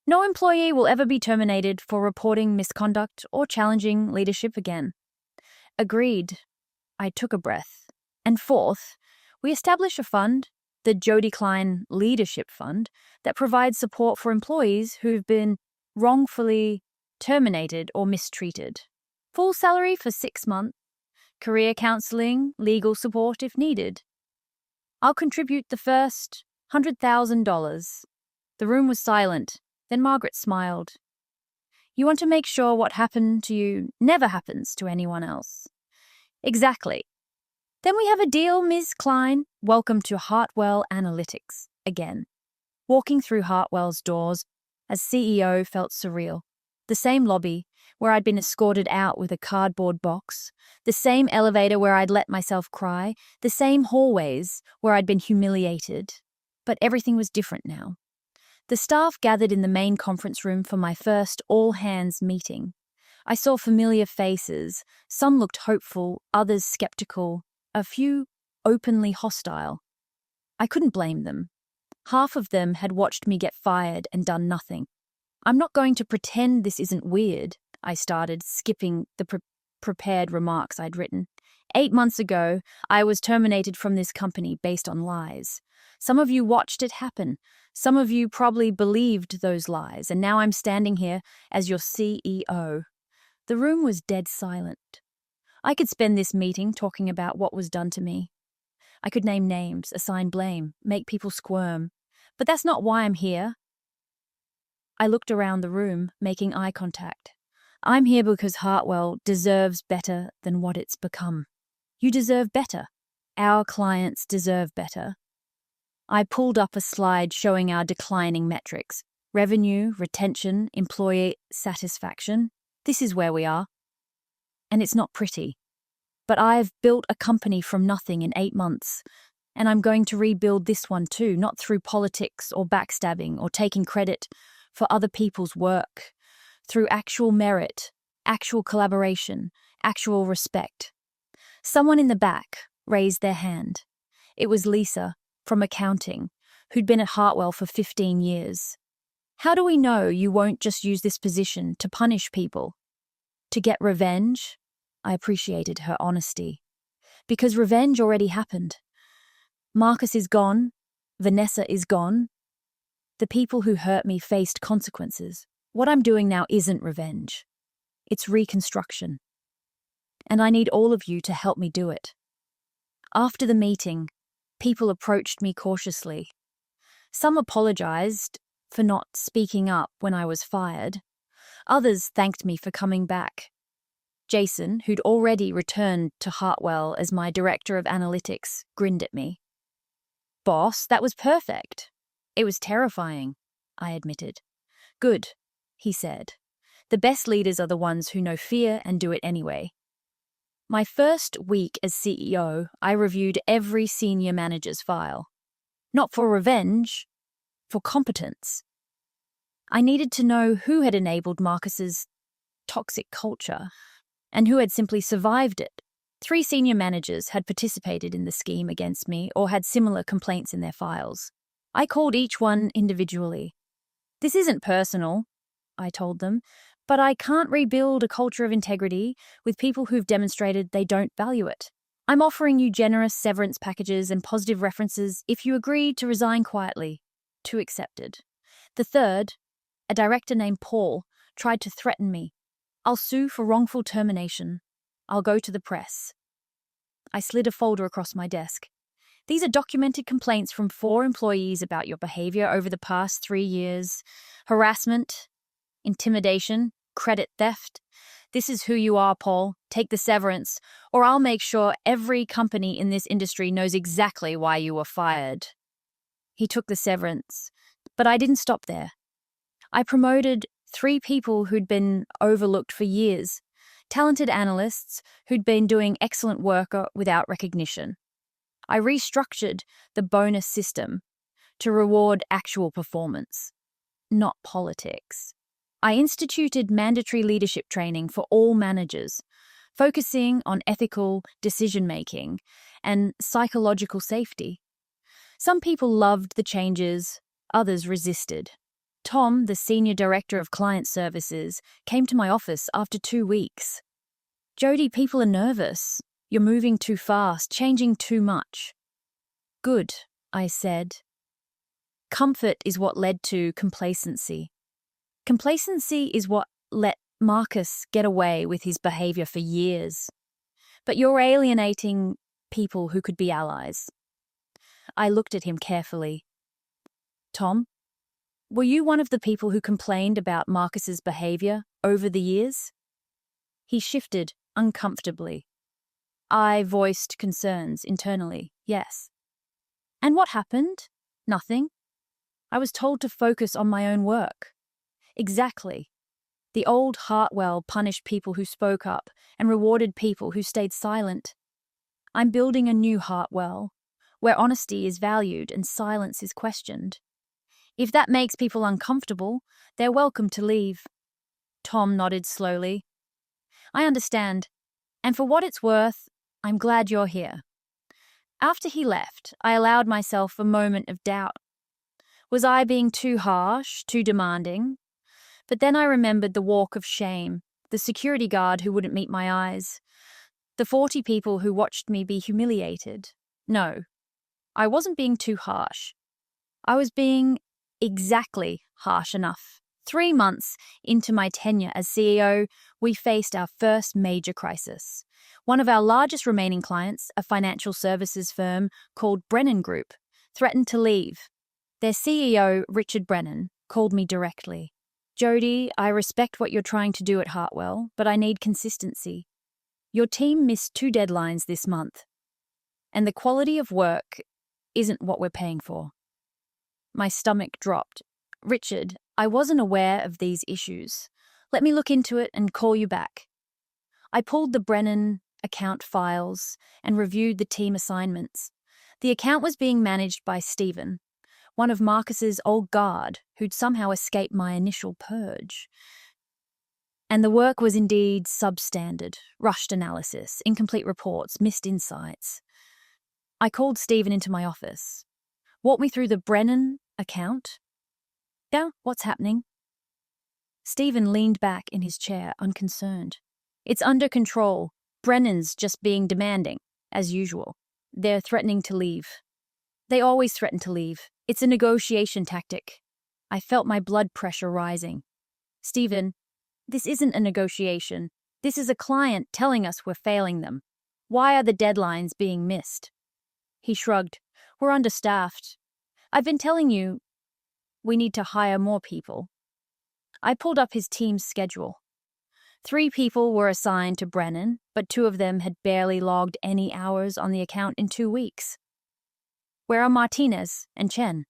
No employee will ever be terminated for reporting misconduct or challenging leadership again." "Agreed." I took a breath. "And fourth, we establish a fund, the Jody Klein Leadership Fund, that provides support for employees who've been wrongfully terminated or mistreated. Full salary for 6 months, career counseling, legal support if needed. I'll contribute the first $100,000. The room was silent. Then Margaret smiled. "You want to make sure what happened to you never happens to anyone else. Exactly. Then we have a deal, Ms. Klein. Welcome to Hartwell Analytics again. Walking through Hartwell's doors as CEO felt surreal. The same lobby where I'd been escorted out with a cardboard box, the same elevator where I'd let myself cry, the same hallways where I'd been humiliated. But everything was different now. The staff gathered in the main conference room for my first all-hands meeting. I saw familiar faces. Some looked hopeful, others skeptical, a few openly hostile. I couldn't blame them. Half of them had watched me get fired and done nothing. I'm not going to pretend this isn't weird, I started, skipping the prepared remarks I'd written. 8 months ago, I was terminated from this company based on lies. Some of you watched it happen. Some of you probably believed those lies, and now I'm standing here as your CEO. The room was dead silent. I could spend this meeting talking about what was done to me. I could name names, assign blame, make people squirm. But that's not why I'm here. I looked around the room, making eye contact. I'm here because Hartwell deserves better than what it's become. You deserve better. Our clients deserve better. I pulled up a slide showing our declining metrics. Revenue, retention, employee satisfaction. This is where we are. And it's not pretty. But I've built a company from nothing in 8 months. And I'm going to rebuild this one too, not through politics or backstabbing or taking credit for other people's work, through actual merit, actual collaboration, actual respect. Someone in the back raised their hand. It was Lisa, from accounting, who'd been at Hartwell for 15 years. How do we know you won't just use this position to punish people? To get revenge? I appreciated her honesty. Because revenge already happened. Marcus is gone. Vanessa is gone. The people who hurt me faced consequences. What I'm doing now isn't revenge. It's reconstruction. And I need all of you to help me do it. After the meeting, people approached me cautiously. Some apologized for not speaking up when I was fired. Others thanked me for coming back. Jason, who'd already returned to Hartwell as my director of analytics, grinned at me. Boss, that was perfect. It was terrifying, I admitted. Good, he said. The best leaders are the ones who know fear and do it anyway. My first week as CEO, I reviewed every senior manager's file. Not for revenge, for competence. I needed to know who had enabled Marcus's toxic culture and who had simply survived it. 3 senior managers had participated in the scheme against me or had similar complaints in their files. I called each one individually. This isn't personal, I told them, but I can't rebuild a culture of integrity with people who've demonstrated they don't value it. I'm offering you generous severance packages and positive references if you agree to resign quietly. 2 accepted. The third, a director named Paul, tried to threaten me. I'll sue for wrongful termination. I'll go to the press. I slid a folder across my desk. These are documented complaints from 4 employees about your behavior over the past 3 years. Harassment, intimidation, credit theft. This is who you are, Paul. Take the severance, or I'll make sure every company in this industry knows exactly why you were fired. He took the severance, but I didn't stop there. I promoted 3 people who'd been overlooked for years. Talented analysts who'd been doing excellent work without recognition. I restructured the bonus system to reward actual performance, not politics. I instituted mandatory leadership training for all managers, focusing on ethical decision-making and psychological safety. Some people loved the changes, others resisted. Tom, the senior director of client services, came to my office after 2 weeks. Jody, people are nervous. You're moving too fast, changing too much. Good, I said. Comfort is what led to complacency. Complacency is what let Marcus get away with his behavior for years. But you're alienating people who could be allies. I looked at him carefully. Tom, were you one of the people who complained about Marcus's behavior over the years? He shifted uncomfortably. I voiced concerns internally, yes. And what happened? Nothing. I was told to focus on my own work. Exactly. The old Hartwell punished people who spoke up and rewarded people who stayed silent. I'm building a new Hartwell, where honesty is valued and silence is questioned. If that makes people uncomfortable, they're welcome to leave. Tom nodded slowly. I understand, and for what it's worth, I'm glad you're here. After he left, I allowed myself a moment of doubt. Was I being too harsh, too demanding? But then I remembered the walk of shame, the security guard who wouldn't meet my eyes, the 40 people who watched me be humiliated. No, I wasn't being too harsh. I was being exactly harsh enough. 3 months into my tenure as CEO, we faced our first major crisis. One of our largest remaining clients, a financial services firm called Brennan Group, threatened to leave. Their CEO, Richard Brennan, called me directly. Jody, I respect what you're trying to do at Hartwell, but I need consistency. Your team missed 2 deadlines this month, and the quality of work isn't what we're paying for. My stomach dropped. Richard, I wasn't aware of these issues. Let me look into it and call you back. I pulled the Brennan account files and reviewed the team assignments. The account was being managed by Stephen, one of Marcus's old guard who'd somehow escaped my initial purge. And the work was indeed substandard, rushed analysis, incomplete reports, missed insights. I called Stephen into my office. Walk me through the Brennan account. Yeah, what's happening? Stephen leaned back in his chair, unconcerned. It's under control. Brennan's just being demanding, as usual. They're threatening to leave. They always threaten to leave. It's a negotiation tactic. I felt my blood pressure rising. Stephen, this isn't a negotiation. This is a client telling us we're failing them. Why are the deadlines being missed? He shrugged. We're understaffed. I've been telling you, we need to hire more people. I pulled up his team's schedule. 3 people were assigned to Brennan, but 2 of them had barely logged any hours on the account in 2 weeks. Where are Martinez and Chen?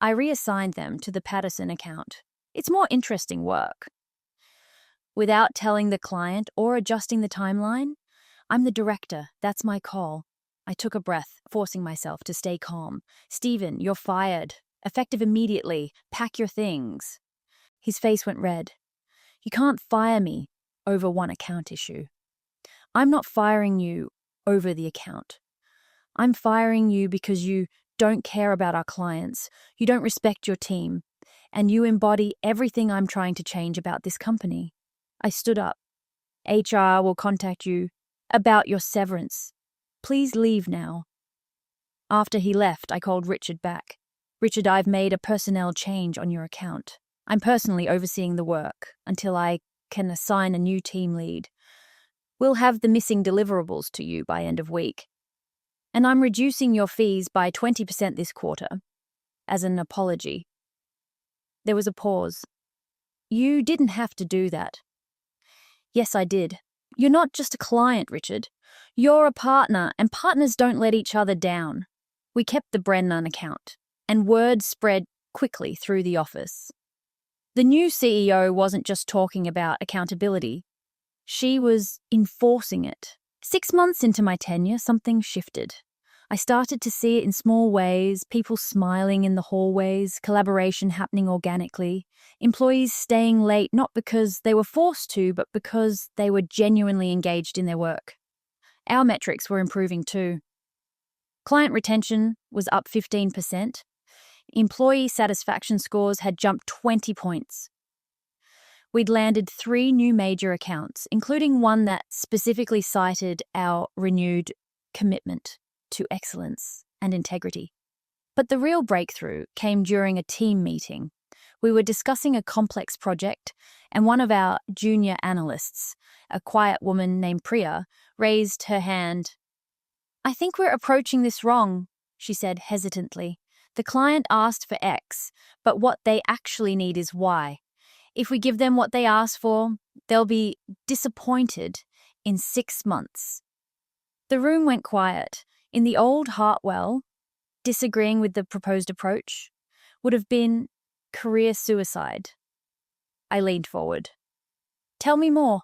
I reassigned them to the Patterson account. It's more interesting work. Without telling the client or adjusting the timeline, I'm the director. That's my call. I took a breath, forcing myself to stay calm. Stephen, you're fired. Effective immediately. Pack your things. His face went red. You can't fire me over one account issue. I'm not firing you over the account. I'm firing you because you don't care about our clients, you don't respect your team, and you embody everything I'm trying to change about this company. I stood up. HR will contact you about your severance. Please leave now. After he left, I called Richard back. Richard, I've made a personnel change on your account. I'm personally overseeing the work until I can assign a new team lead. We'll have the missing deliverables to you by end of week. And I'm reducing your fees by 20% this quarter, as an apology. There was a pause. You didn't have to do that. Yes, I did. You're not just a client, Richard. You're a partner, and partners don't let each other down. We kept the Brennan account, and word spread quickly through the office. The new CEO wasn't just talking about accountability. She was enforcing it. 6 months into my tenure, something shifted. I started to see it in small ways, people smiling in the hallways, collaboration happening organically, employees staying late not because they were forced to, but because they were genuinely engaged in their work. Our metrics were improving too. Client retention was up 15%. Employee satisfaction scores had jumped 20 points. We'd landed 3 new major accounts, including one that specifically cited our renewed commitment to excellence and integrity. But the real breakthrough came during a team meeting. We were discussing a complex project, and one of our junior analysts, a quiet woman named Priya, raised her hand. I think we're approaching this wrong, she said hesitantly. The client asked for X, but what they actually need is Y. If we give them what they asked for, they'll be disappointed in 6 months. The room went quiet. In the old Hartwell, disagreeing with the proposed approach would have been career suicide. I leaned forward. Tell me more.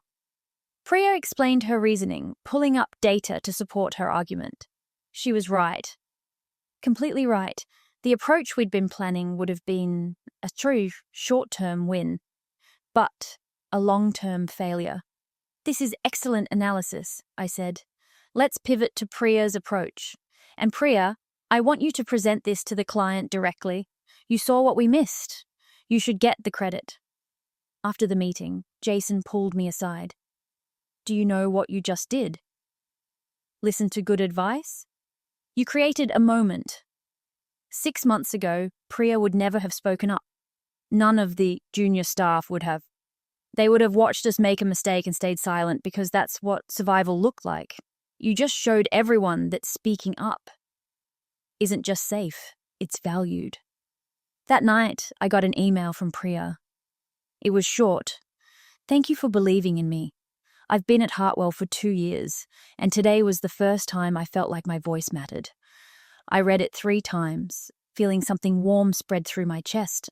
Priya explained her reasoning, pulling up data to support her argument. She was right. Completely right. The approach we'd been planning would have been a true short-term win, but a long-term failure. This is excellent analysis, I said. Let's pivot to Priya's approach. And Priya, I want you to present this to the client directly. You saw what we missed. You should get the credit. After the meeting, Jason pulled me aside. Do you know what you just did? Listen to good advice? You created a moment. 6 months ago, Priya would never have spoken up. None of the junior staff would have. They would have watched us make a mistake and stayed silent because that's what survival looked like. You just showed everyone that speaking up isn't just safe, it's valued. That night, I got an email from Priya. It was short. Thank you for believing in me. I've been at Hartwell for 2 years, and today was the first time I felt like my voice mattered. I read it 3 times, feeling something warm spread through my chest.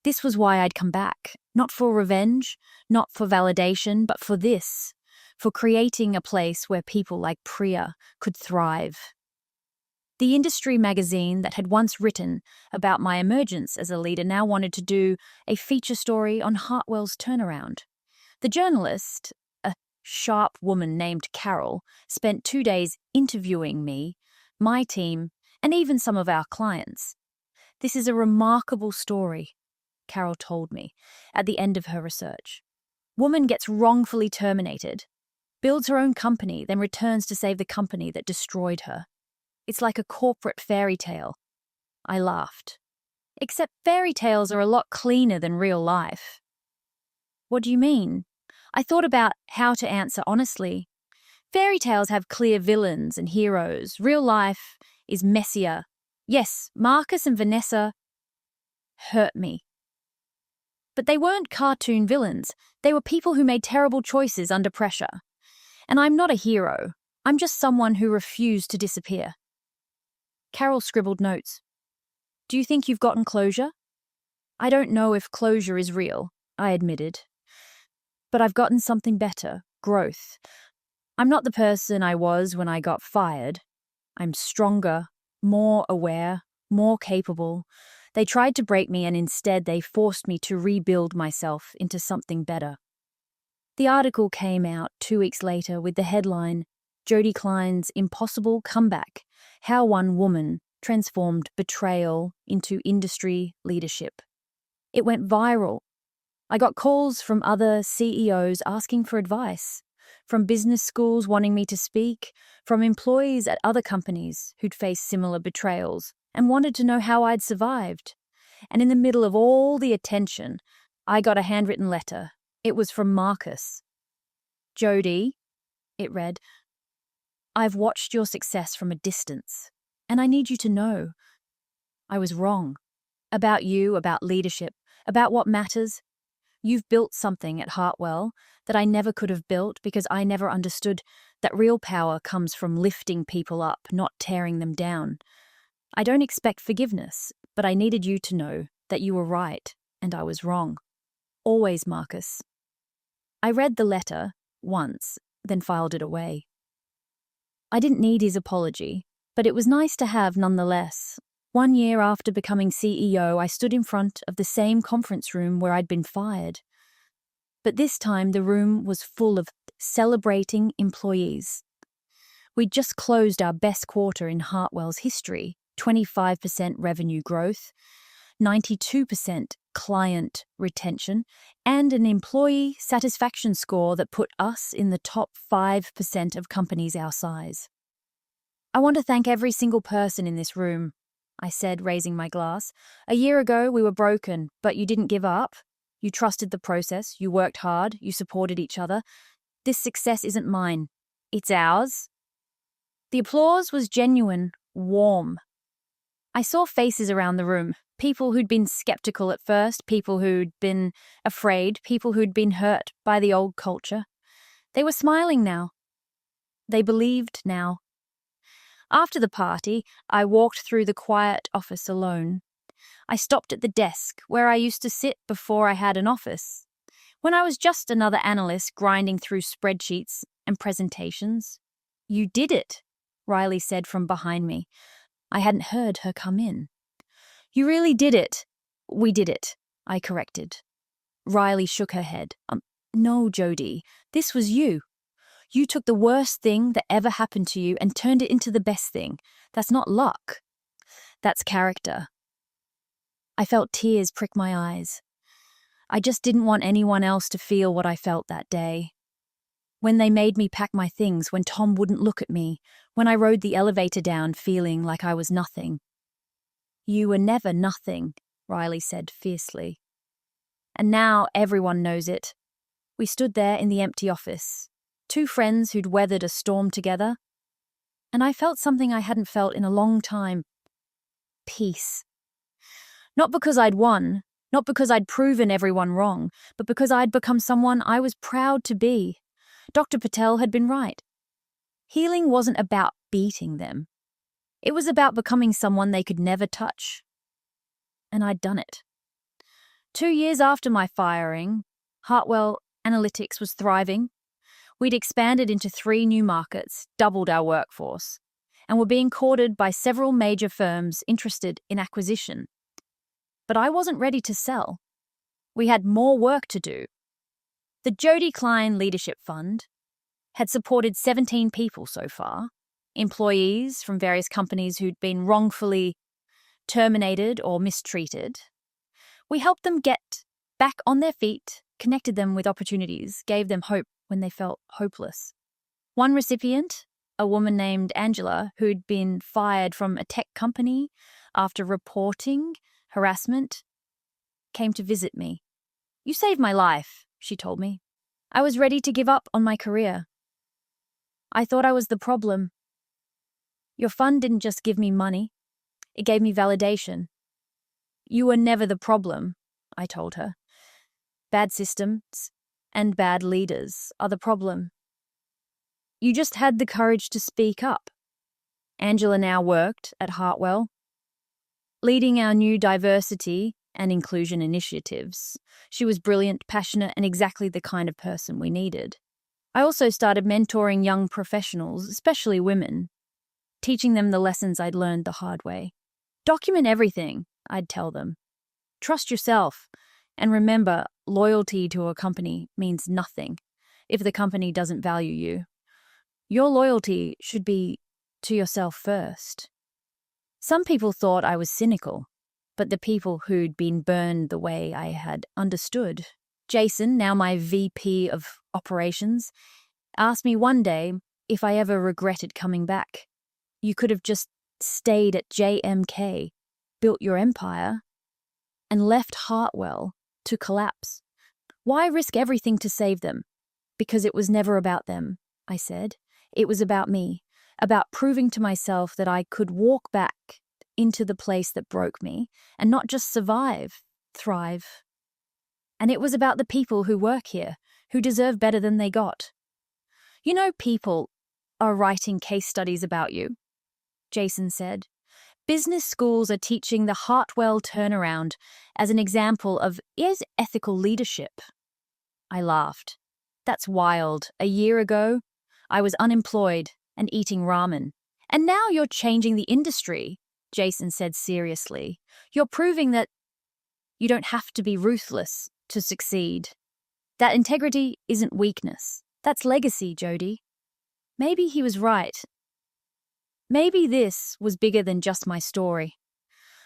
This was why I'd come back, not for revenge, not for validation, but for this, for creating a place where people like Priya could thrive. The industry magazine that had once written about my emergence as a leader now wanted to do a feature story on Hartwell's turnaround. The journalist, a sharp woman named Carol, spent 2 days interviewing me, my team, and even some of our clients. This is a remarkable story, Carol told me at the end of her research. Woman gets wrongfully terminated, builds her own company, then returns to save the company that destroyed her. It's like a corporate fairy tale. I laughed. Except fairy tales are a lot cleaner than real life. What do you mean? I thought about how to answer honestly. Fairy tales have clear villains and heroes. Real life is messier. Yes, Marcus and Vanessa hurt me. But they weren't cartoon villains. They were people who made terrible choices under pressure. And I'm not a hero. I'm just someone who refused to disappear. Carol scribbled notes. Do you think you've gotten closure? I don't know if closure is real, I admitted. But I've gotten something better, growth. I'm not the person I was when I got fired. I'm stronger, more aware, more capable. They tried to break me and instead they forced me to rebuild myself into something better. The article came out 2 weeks later with the headline, Jodie Klein's Impossible Comeback, How One Woman Transformed Betrayal into Industry Leadership. It went viral. I got calls from other CEOs asking for advice, from business schools wanting me to speak, from employees at other companies who'd faced similar betrayals and wanted to know how I'd survived. And in the middle of all the attention, I got a handwritten letter. It was from Marcus. Jodie, it read, I've watched your success from a distance, and I need you to know I was wrong. About you, about leadership, about what matters. You've built something at Hartwell that I never could have built because I never understood that real power comes from lifting people up, not tearing them down. I don't expect forgiveness, but I needed you to know that you were right and I was wrong. Always, Marcus. I read the letter once, then filed it away. I didn't need his apology, but it was nice to have nonetheless. 1 year after becoming CEO, I stood in front of the same conference room where I'd been fired. But this time the room was full of celebrating employees. We'd just closed our best quarter in Hartwell's history, 25% revenue growth, 92% client retention, and an employee satisfaction score that put us in the top 5% of companies our size. I want to thank every single person in this room, I said, raising my glass. A year ago, we were broken, but you didn't give up. You trusted the process, you worked hard, you supported each other. This success isn't mine. It's ours. The applause was genuine, warm. I saw faces around the room, people who'd been skeptical at first, people who'd been afraid, people who'd been hurt by the old culture. They were smiling now. They believed now. After the party, I walked through the quiet office alone. I stopped at the desk where I used to sit before I had an office, when I was just another analyst grinding through spreadsheets and presentations. "You did it," Riley said from behind me. I hadn't heard her come in. "You really did it." "We did it," I corrected. Riley shook her head. No, Jody, this was you. You took the worst thing that ever happened to you and turned it into the best thing. That's not luck. That's character." I felt tears prick my eyes. I just didn't want anyone else to feel what I felt that day. When they made me pack my things, when Tom wouldn't look at me, when I rode the elevator down feeling like I was nothing. "You were never nothing," Riley said fiercely. And now everyone knows it. We stood there in the empty office, two friends who'd weathered a storm together, and I felt something I hadn't felt in a long time. Peace. Not because I'd won, not because I'd proven everyone wrong, but because I'd become someone I was proud to be. Dr. Patel had been right. Healing wasn't about beating them. It was about becoming someone they could never touch. And I'd done it. 2 years after my firing, Hartwell Analytics was thriving. We'd expanded into 3 new markets, doubled our workforce, and were being courted by several major firms interested in acquisition. But I wasn't ready to sell. We had more work to do. The Jody Klein Leadership Fund had supported 17 people so far, employees from various companies who'd been wrongfully terminated or mistreated. We helped them get back on their feet, connected them with opportunities, gave them hope when they felt hopeless. One recipient, a woman named Angela, who'd been fired from a tech company after reporting harassment, came to visit me. "You saved my life," she told me. I was ready to give up on my career. I thought I was the problem. "Your fund didn't just give me money. It gave me validation." "You were never the problem," I told her. "Bad systems and bad leaders are the problem. You just had the courage to speak up." Angela now worked at Hartwell, leading our new diversity and inclusion initiatives. She was brilliant, passionate, and exactly the kind of person we needed. I also started mentoring young professionals, especially women, teaching them the lessons I'd learned the hard way. "Document everything," I'd tell them. "Trust yourself, and remember, loyalty to a company means nothing if the company doesn't value you. Your loyalty should be to yourself first." Some people thought I was cynical, but the people who'd been burned the way I had understood. Jason, now my VP of operations, asked me one day if I ever regretted coming back. "You could have just stayed at JMK, built your empire, and left Hartwell to collapse. Why risk everything to save them?" "Because it was never about them," I said. "It was about me, about proving to myself that I could walk back into the place that broke me and not just survive, thrive. And it was about the people who work here, who deserve better than they got. You know, people are writing case studies about you," Jason said. "Business schools are teaching the Hartwell turnaround as an example of ethical leadership." I laughed. "That's wild. A year ago, I was unemployed and eating ramen. And now you're changing the industry," Jason said seriously. "You're proving that you don't have to be ruthless to succeed. That integrity isn't weakness. That's legacy, Jody." Maybe he was right. Maybe this was bigger than just my story.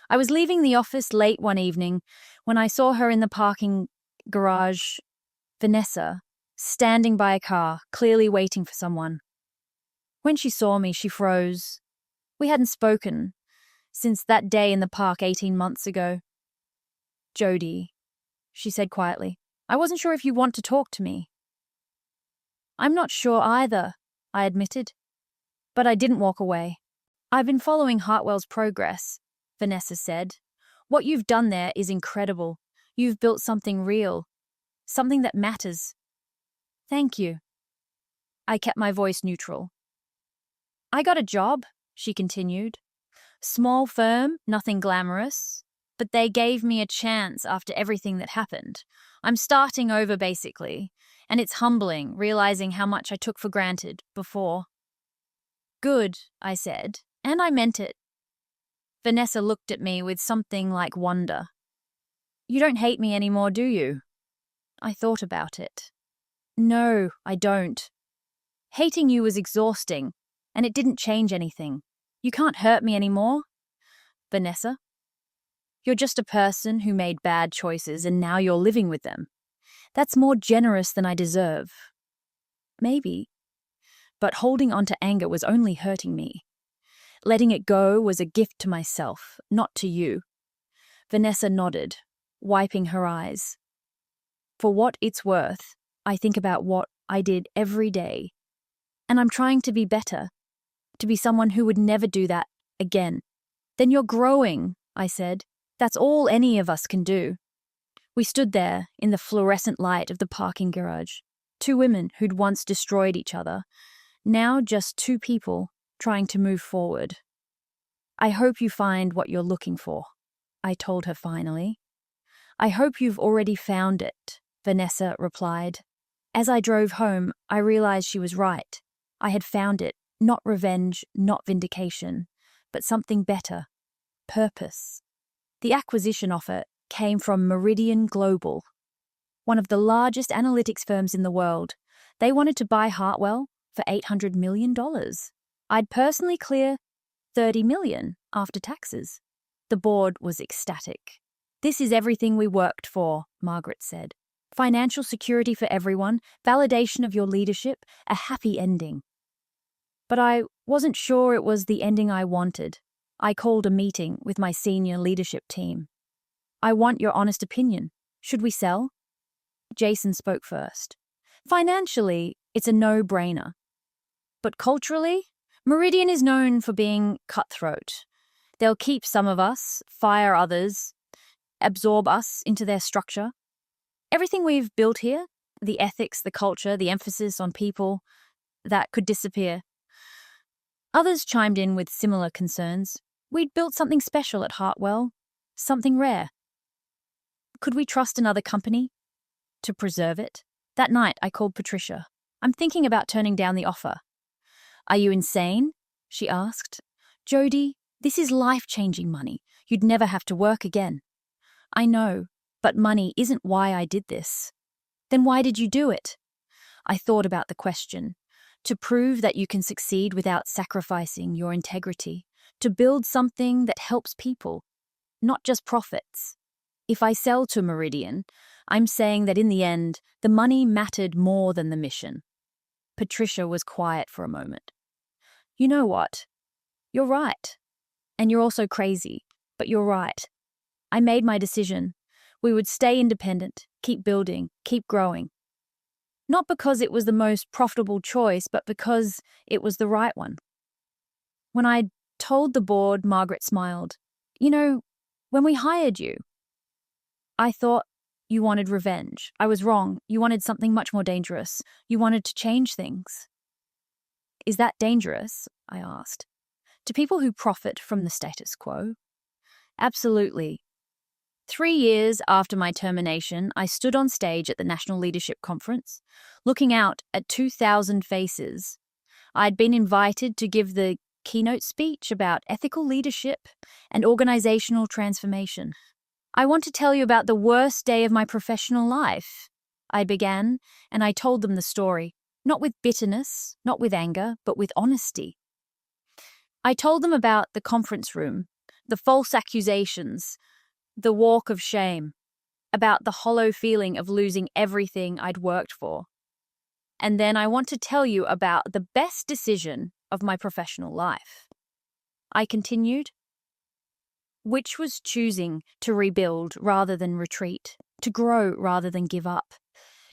I was leaving the office late one evening when I saw her in the parking garage, Vanessa, standing by a car, clearly waiting for someone. When she saw me, she froze. We hadn't spoken since that day in the park 18 months ago. "Jody," she said quietly, "I wasn't sure if you want to talk to me." "I'm not sure either," I admitted. But I didn't walk away. "I've been following Hartwell's progress," Vanessa said. "What you've done there is incredible. You've built something real, something that matters." "Thank you." I kept my voice neutral. I got a job, she continued. Small firm, nothing glamorous, but they gave me a chance after everything that happened. I'm starting over basically, and it's humbling realizing how much I took for granted before. Good, I said, and I meant it. Vanessa looked at me with something like wonder. You don't hate me anymore, do you? I thought about it. No, I don't. Hating you was exhausting, and it didn't change anything. You can't hurt me anymore. Vanessa, you're just a person who made bad choices and now you're living with them. That's more generous than I deserve. Maybe. But holding on to anger was only hurting me. Letting it go was a gift to myself, not to you. Vanessa nodded, wiping her eyes. For what it's worth, I think about what I did every day. And I'm trying to be better, to be someone who would never do that again. Then you're growing, I said. That's all any of us can do. We stood there in the fluorescent light of the parking garage. Two women who'd once destroyed each other, now just two people trying to move forward. I hope you find what you're looking for, I told her finally. I hope you've already found it, Vanessa replied. As I drove home, I realized she was right. I had found it, not revenge, not vindication, but something better, purpose. The acquisition offer came from Meridian Global, one of the largest analytics firms in the world. They wanted to buy Hartwell for $800 million. I'd personally clear $30 million after taxes. The board was ecstatic. This is everything we worked for, Margaret said. Financial security for everyone, validation of your leadership, a happy ending. But I wasn't sure it was the ending I wanted. I called a meeting with my senior leadership team. I want your honest opinion. Should we sell? Jason spoke first. Financially, it's a no-brainer. But culturally, Meridian is known for being cutthroat. They'll keep some of us, fire others, absorb us into their structure. Everything we've built here, the ethics, the culture, the emphasis on people, that could disappear. Others chimed in with similar concerns. We'd built something special at Hartwell, something rare. Could we trust another company to preserve it? That night, I called Patricia. I'm thinking about turning down the offer. Are you insane? She asked. Jody, this is life-changing money. You'd never have to work again. I know, but money isn't why I did this. Then why did you do it? I thought about the question. To prove that you can succeed without sacrificing your integrity. To build something that helps people, not just profits. If I sell to Meridian, I'm saying that in the end, the money mattered more than the mission. Patricia was quiet for a moment. You know what? You're right. And you're also crazy, but you're right. I made my decision. We would stay independent, keep building, keep growing. Not because it was the most profitable choice, but because it was the right one. When I told the board, Margaret smiled. You know, when we hired you, I thought you wanted revenge. I was wrong. You wanted something much more dangerous. You wanted to change things. Is that dangerous? I asked. To people who profit from the status quo? Absolutely. 3 years after my termination, I stood on stage at the National Leadership Conference, looking out at 2,000 faces. I'd been invited to give the keynote speech about ethical leadership and organizational transformation. I want to tell you about the worst day of my professional life. I began, and I told them the story, not with bitterness, not with anger, but with honesty. I told them about the conference room, the false accusations, the walk of shame, about the hollow feeling of losing everything I'd worked for. And then I want to tell you about the best decision of my professional life. I continued, which was choosing to rebuild rather than retreat, to grow rather than give up,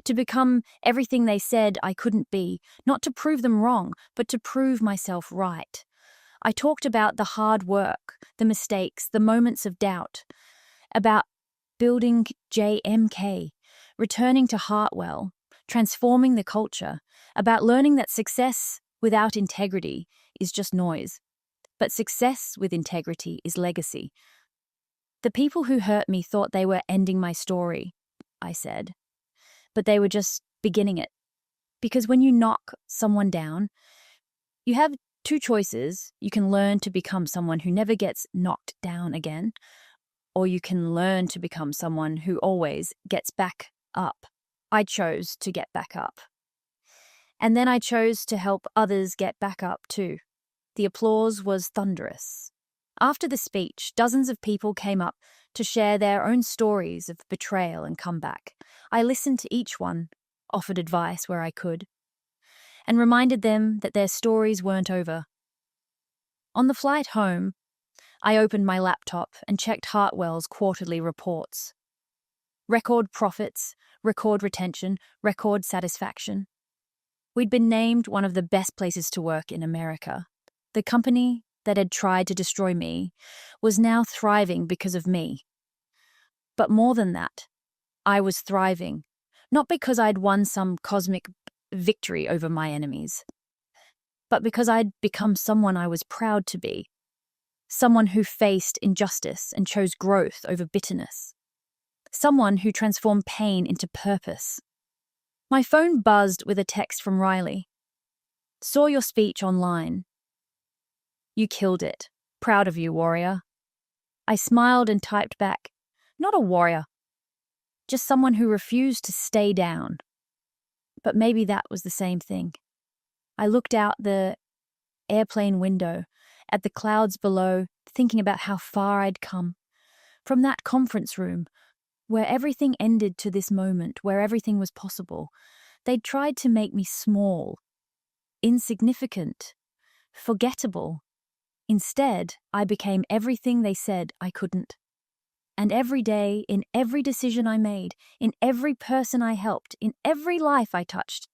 to become everything they said I couldn't be, not to prove them wrong, but to prove myself right. I talked about the hard work, the mistakes, the moments of doubt, about building JMK, returning to Hartwell, transforming the culture, about learning that success without integrity is just noise. But success with integrity is legacy. The people who hurt me thought they were ending my story, I said. But they were just beginning it. Because when you knock someone down, you have two choices. You can learn to become someone who never gets knocked down again, or you can learn to become someone who always gets back up. I chose to get back up. And then I chose to help others get back up too. The applause was thunderous. After the speech, dozens of people came up to share their own stories of betrayal and comeback. I listened to each one, offered advice where I could, and reminded them that their stories weren't over. On the flight home, I opened my laptop and checked Hartwell's quarterly reports. Record profits, record retention, record satisfaction. We'd been named one of the best places to work in America. The company that had tried to destroy me was now thriving because of me. But more than that, I was thriving, not because I'd won some cosmic victory over my enemies, but because I'd become someone I was proud to be, someone who faced injustice and chose growth over bitterness, someone who transformed pain into purpose. My phone buzzed with a text from Riley. Saw your speech online. You killed it. Proud of you, warrior. I smiled and typed back, not a warrior, just someone who refused to stay down. But maybe that was the same thing. I looked out the airplane window at the clouds below, thinking about how far I'd come. From that conference room, where everything ended to this moment, where everything was possible, they'd tried to make me small, insignificant, forgettable. Instead, I became everything they said I couldn't. And every day, in every decision I made, in every person I helped, in every life I touched,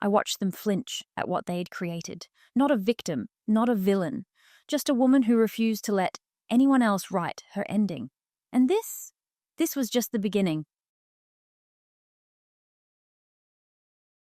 I watched them flinch at what they had created. Not a victim, not a villain, just a woman who refused to let anyone else write her ending. And this was just the beginning.